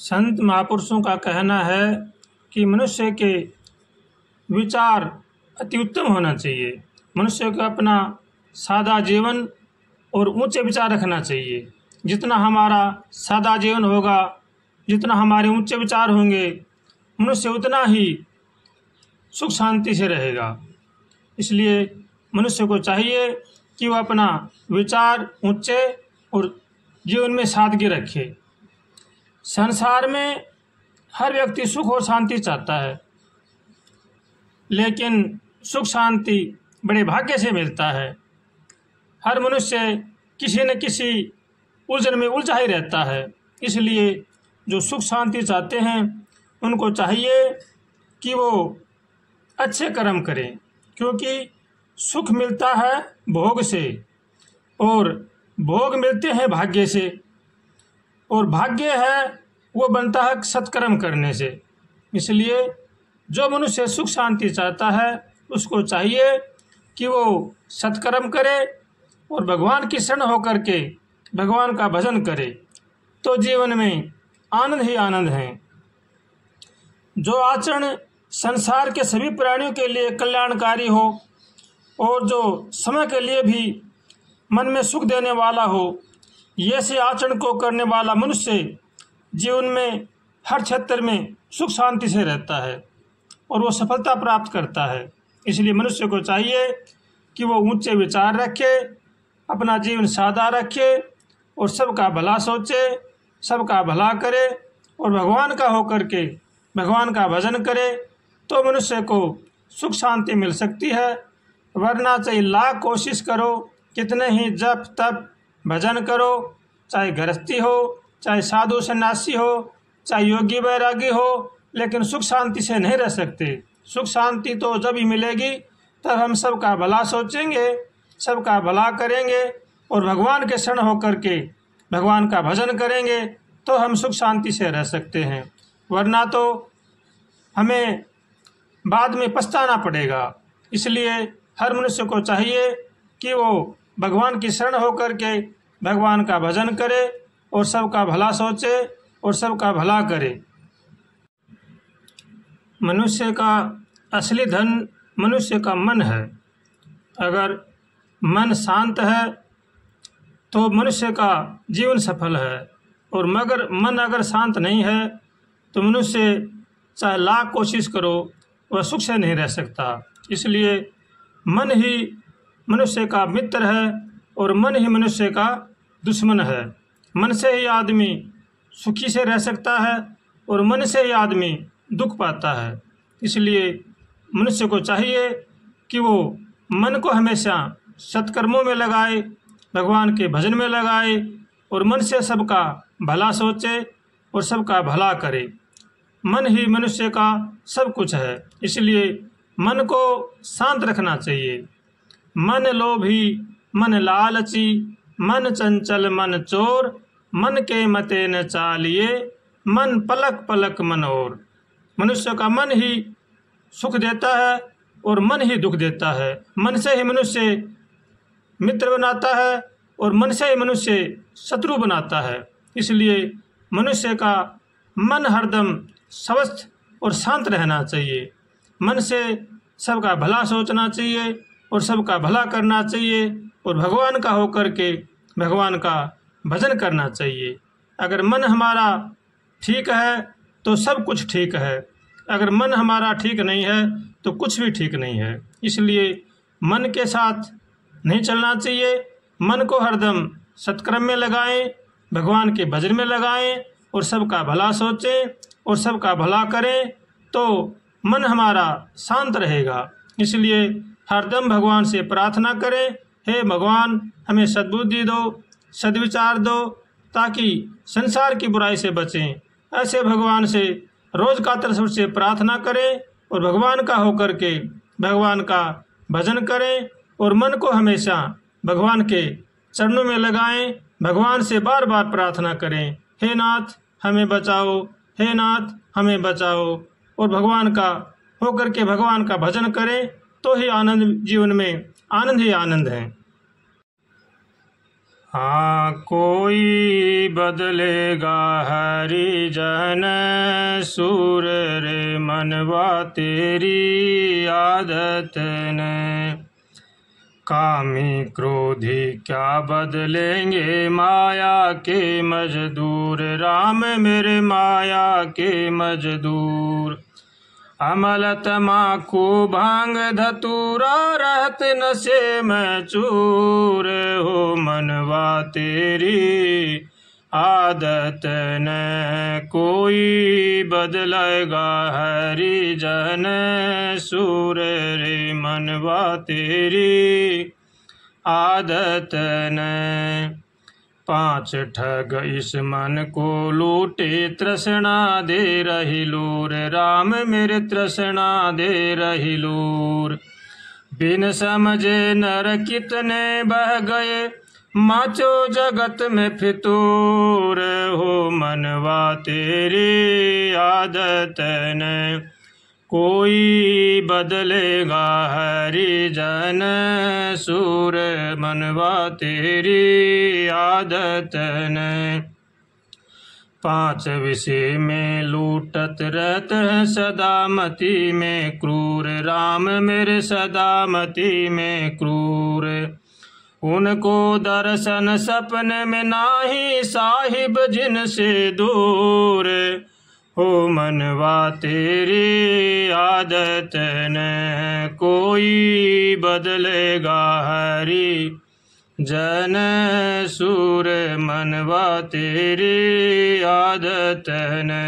संत महापुरुषों का कहना है कि मनुष्य के विचार अति उत्तम होना चाहिए। मनुष्य को अपना सादा जीवन और ऊंचे विचार रखना चाहिए। जितना हमारा सादा जीवन होगा, जितना हमारे ऊंचे विचार होंगे, मनुष्य उतना ही सुख शांति से रहेगा। इसलिए मनुष्य को चाहिए कि वह अपना विचार ऊंचे और जीवन में सादगी रखे। संसार में हर व्यक्ति सुख और शांति चाहता है, लेकिन सुख शांति बड़े भाग्य से मिलता है। हर मनुष्य किसी न किसी उलझन में उलझा ही रहता है। इसलिए जो सुख शांति चाहते हैं उनको चाहिए कि वो अच्छे कर्म करें, क्योंकि सुख मिलता है भोग से और भोग मिलते हैं भाग्य से, और भाग्य है वो बनता है सत्कर्म करने से। इसलिए जो मनुष्य सुख शांति चाहता है उसको चाहिए कि वो सत्कर्म करे और भगवान की शरण होकर के भगवान का भजन करे, तो जीवन में आनंद ही आनंद है। जो आचरण संसार के सभी प्राणियों के लिए कल्याणकारी हो और जो समय के लिए भी मन में सुख देने वाला हो, ऐसे आचरण को करने वाला मनुष्य जीवन में हर क्षेत्र में सुख शांति से रहता है और वो सफलता प्राप्त करता है। इसलिए मनुष्य को चाहिए कि वो ऊंचे विचार रखे, अपना जीवन सादा रखे और सबका भला सोचे, सबका भला करे और भगवान का होकर के भगवान का भजन करे, तो मनुष्य को सुख शांति मिल सकती है। वरना चाहे लाख कोशिश करो, कितने ही जप तप भजन करो, चाहे गृहस्थी हो, चाहे साधु सन्यासी हो, चाहे योगी वैरागी हो, लेकिन सुख शांति से नहीं रह सकते। सुख शांति तो जब ही मिलेगी तब हम सबका भला सोचेंगे, सबका भला करेंगे और भगवान के शरण होकर के भगवान का भजन करेंगे, तो हम सुख शांति से रह सकते हैं। वरना तो हमें बाद में पछताना पड़ेगा। इसलिए हर मनुष्य को चाहिए कि वो भगवान की शरण होकर के भगवान का भजन करे और सबका भला सोचे और सबका भला करे। मनुष्य का असली धन मनुष्य का मन है। अगर मन शांत है तो मनुष्य का जीवन सफल है, और मगर मन अगर शांत नहीं है तो मनुष्य चाहे लाख कोशिश करो वह सुख से नहीं रह सकता। इसलिए मन ही मनुष्य का मित्र है और मन ही मनुष्य का दुश्मन है। मन से ही आदमी सुखी से रह सकता है और मन से ही आदमी दुख पाता है। इसलिए मनुष्य को चाहिए कि वो मन को हमेशा सत्कर्मों में लगाए, भगवान के भजन में लगाए और मन से सबका भला सोचे और सबका भला करे। मन ही मनुष्य का सब कुछ है। इसलिए मन को शांत रखना चाहिए। मन लोभी मन लालची, मन चंचल मन चोर, मन के मते न चालिए, मन पलक पलक मन और। मनुष्य का मन ही सुख देता है और मन ही दुख देता है। मन से ही मनुष्य मित्र बनाता है और मन से ही मनुष्य शत्रु बनाता है। इसलिए मनुष्य का मन हरदम स्वस्थ और शांत रहना चाहिए। मन से सबका भला सोचना चाहिए और सबका भला करना चाहिए और भगवान का होकर के भगवान का भजन करना चाहिए। अगर मन हमारा ठीक है तो सब कुछ ठीक है, अगर मन हमारा ठीक नहीं है तो कुछ भी ठीक नहीं है। इसलिए मन के साथ नहीं चलना चाहिए। मन को हरदम सत्कर्म में लगाएं, भगवान के भजन में लगाएं और सबका भला सोचें और सबका भला करें, तो मन हमारा शांत रहेगा। इसलिए हरदम भगवान से प्रार्थना करें, हे भगवान हमें सद्बुद्धि दो, सद्विचार दो, ताकि संसार की बुराई से बचें। ऐसे भगवान से रोज कातर स्वर से प्रार्थना करें और भगवान का होकर के भगवान का भजन करें और मन को हमेशा भगवान के चरणों में लगाएं। भगवान से बार बार प्रार्थना करें, हे नाथ हमें बचाओ, हे नाथ हमें बचाओ, और भगवान का होकर के भगवान का भजन करें, तो ही आनंद, जीवन में आनंद ही आनंद है। हाँ कोई बदलेगा हरिजन सूर रे मनवा तेरी आदत ने। कामी क्रोधी क्या बदलेंगे माया के मजदूर, राम मेरे माया के मजदूर। अमल तमाकू भांग धतूरा रहत नशे में चूर, हो मनवा तेरी आदत न कोई बदलेगा हरिजन सूर रे मनवा तेरी आदत न। 5 ठग इस मन को लूटे तृष्णा दे रही लूर, राम मेरे तृष्णा दे रही लूर। बिन समझे नर कितने बह गए माचो जगत में फितूर, हो मनवा तेरी आदत न कोई बदलेगा हरिजन सूर, मनवा तेरी आदत न। 5 विषय में लूटत रहते हैं सदा मति में क्रूर, राम मेरे सदा मति में क्रूर। उनको दर्शन सपने में नाही साहिब जिनसे दूर, हो मनवा तेरी आदत न कोई बदलेगा हरि जन सूर, मनवा तेरी आदत न।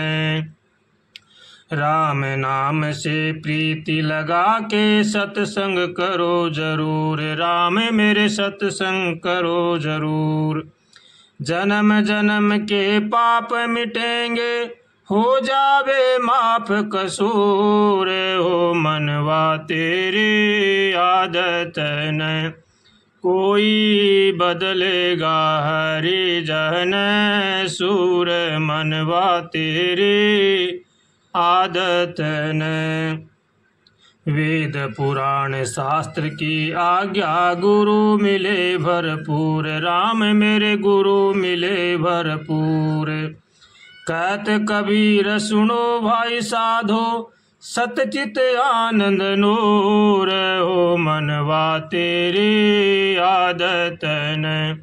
राम नाम से प्रीति लगा के सत्संग करो जरूर, राम मेरे सत्संग करो जरूर। जन्म जन्म के पाप मिटेंगे हो जावे माफ कसूर, हो मनवा तेरी आदत न कोई बदलेगा हरिजन सूर, मनवा तेरी आदत न। वेद पुराण शास्त्र की आज्ञा गुरु मिले भरपूर, राम मेरे गुरु मिले भरपूर। कहत कबीर सुनो भाई साधो सतचित आनंद नूर, हो मनवा तेरी आदत न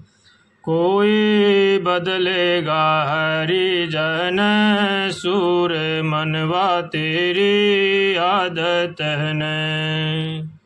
कोई बदलेगा हरिजन सूर, मनवा तेरी आदत न।